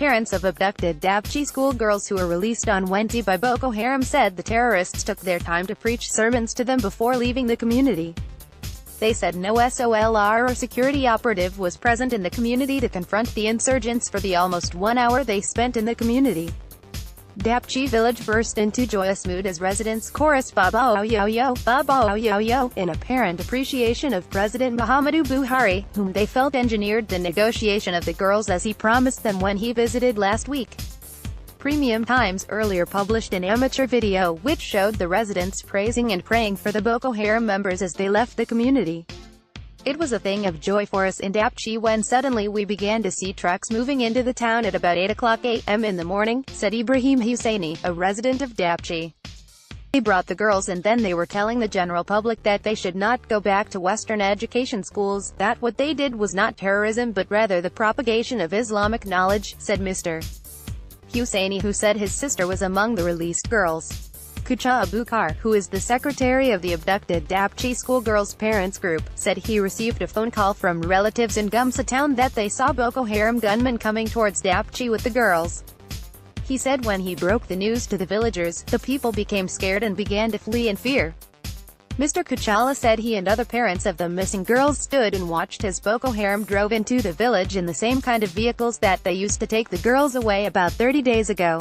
Parents of abducted Dapchi schoolgirls who were released on Wednesday by Boko Haram said the terrorists took their time to preach sermons to them before leaving the community. They said no solr or security operative was present in the community to confront the insurgents for the almost 1 hour they spent in the community. Dapchi village burst into joyous mood as residents chorused Baba Oyoyo, Baba Oyoyo, in apparent appreciation of President Muhammadu Buhari, whom they felt engineered the negotiation of the girls as he promised them when he visited last week. Premium Times earlier published an amateur video which showed the residents praising and praying for the Boko Haram members as they left the community. It was a thing of joy for us in Dapchi when suddenly we began to see trucks moving into the town at about 8 a.m. in the morning, said Ibrahim Hussaini, a resident of Dapchi. They brought the girls and then they were telling the general public that they should not go back to Western education schools, that what they did was not terrorism but rather the propagation of Islamic knowledge, said Mr. Hussaini, who said his sister was among the released girls. Kucha Abukar, who is the secretary of the abducted Dapchi schoolgirls' parents group, said he received a phone call from relatives in Gumsa town that they saw Boko Haram gunmen coming towards Dapchi with the girls. He said when he broke the news to the villagers, the people became scared and began to flee in fear. Mr. Kuchala said he and other parents of the missing girls stood and watched as Boko Haram drove into the village in the same kind of vehicles that they used to take the girls away about 30 days ago.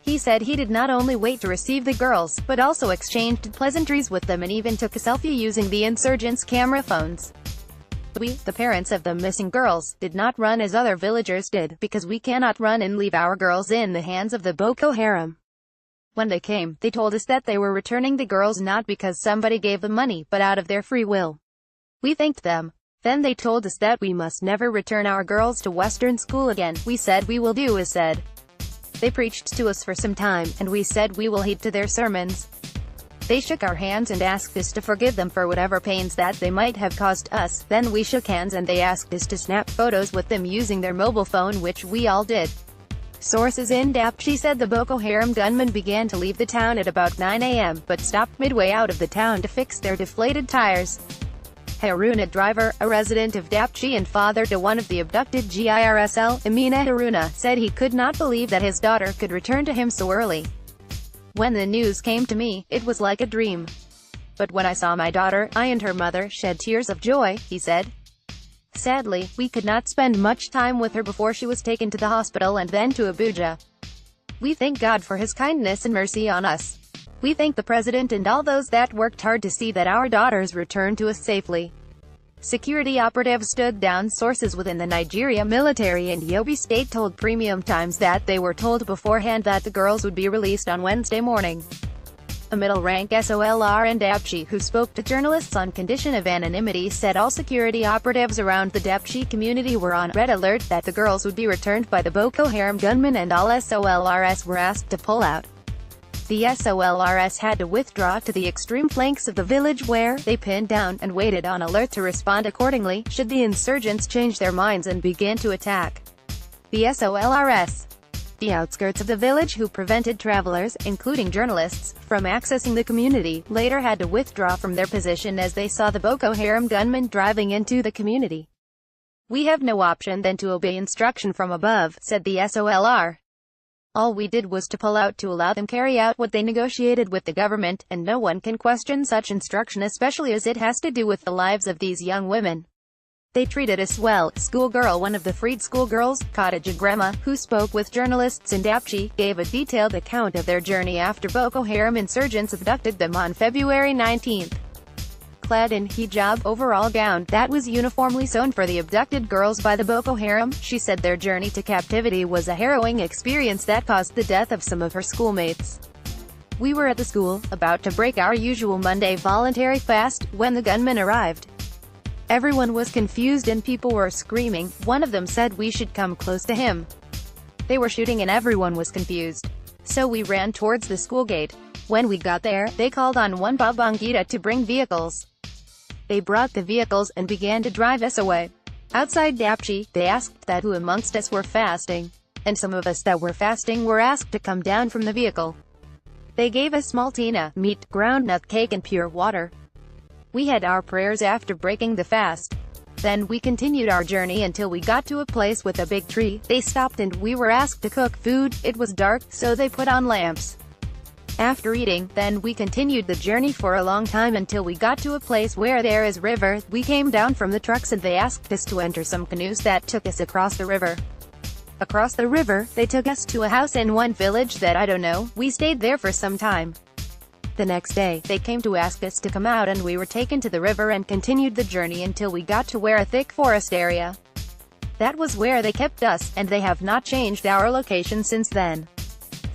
He said he did not only wait to receive the girls, but also exchanged pleasantries with them and even took a selfie using the insurgents' camera phones. We, the parents of the missing girls, did not run as other villagers did, because we cannot run and leave our girls in the hands of the Boko Haram. When they came, they told us that they were returning the girls not because somebody gave them money, but out of their free will. We thanked them. Then they told us that we must never return our girls to Western school again. We said we will do as said. They preached to us for some time, and we said we will heed to their sermons. They shook our hands and asked us to forgive them for whatever pains that they might have caused us. Then we shook hands and they asked us to snap photos with them using their mobile phone, which we all did. Sources in Dapchi said the Boko Haram gunmen began to leave the town at about 9 a.m., but stopped midway out of the town to fix their deflated tires. Haruna Driver, a resident of Dapchi and father to one of the abducted GIRSL, Amina Haruna, said he could not believe that his daughter could return to him so early. When the news came to me, it was like a dream. But when I saw my daughter, I and her mother shed tears of joy, he said. Sadly, we could not spend much time with her before she was taken to the hospital and then to Abuja. We thank God for his kindness and mercy on us. We thank the President and all those that worked hard to see that our daughters returned to us safely. Security operatives stood down. Sources within the Nigeria military and Yobe State told Premium Times that they were told beforehand that the girls would be released on Wednesday morning. A middle-rank solr in Dapchi who spoke to journalists on condition of anonymity said all security operatives around the Dapchi community were on red alert that the girls would be returned by the Boko Haram gunmen and all solrs were asked to pull out. The solrs had to withdraw to the extreme flanks of the village where they pinned down and waited on alert to respond accordingly, should the insurgents change their minds and begin to attack. The solrs, the outskirts of the village who prevented travelers, including journalists, from accessing the community, later had to withdraw from their position as they saw the Boko Haram gunmen driving into the community. We have no option than to obey instruction from above, said the solr. All we did was to pull out to allow them carry out what they negotiated with the government, and no one can question such instruction, especially as it has to do with the lives of these young women. They treated us well. Schoolgirl, one of the freed schoolgirls, Khadija Grandma, who spoke with journalists in Dapchi, gave a detailed account of their journey after Boko Haram insurgents abducted them on February 19. Clad in hijab overall gown that was uniformly sewn for the abducted girls by the Boko Haram, she said their journey to captivity was a harrowing experience that caused the death of some of her schoolmates. We were at the school, about to break our usual Monday voluntary fast, when the gunmen arrived. Everyone was confused and people were screaming. One of them said we should come close to him. They were shooting and everyone was confused. So we ran towards the school gate. When we got there, they called on one Babangida to bring vehicles. They brought the vehicles and began to drive us away. Outside Dapchi, they asked that who amongst us were fasting, and some of us that were fasting were asked to come down from the vehicle. They gave us maltina, meat, ground nut cake and pure water. We had our prayers after breaking the fast. Then we continued our journey until we got to a place with a big tree. They stopped and we were asked to cook food. It was dark, so they put on lamps. After eating, then we continued the journey for a long time until we got to a place where there is river. We came down from the trucks and they asked us to enter some canoes that took us across the river. Across the river, they took us to a house in one village that I don't know. We stayed there for some time. The next day, they came to ask us to come out and we were taken to the river and continued the journey until we got to where a thick forest area. That was where they kept us, and they have not changed our location since then.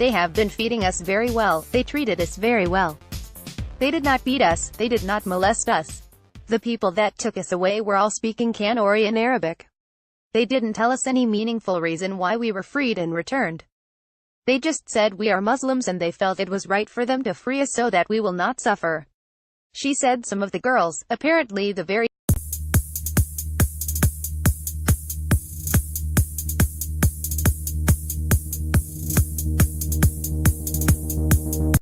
They have been feeding us very well. They treated us very well. They did not beat us. They did not molest us. The people that took us away were all speaking Kanuri in Arabic. They didn't tell us any meaningful reason why we were freed and returned. They just said we are Muslims and they felt it was right for them to free us so that we will not suffer. She said some of the girls, apparently the very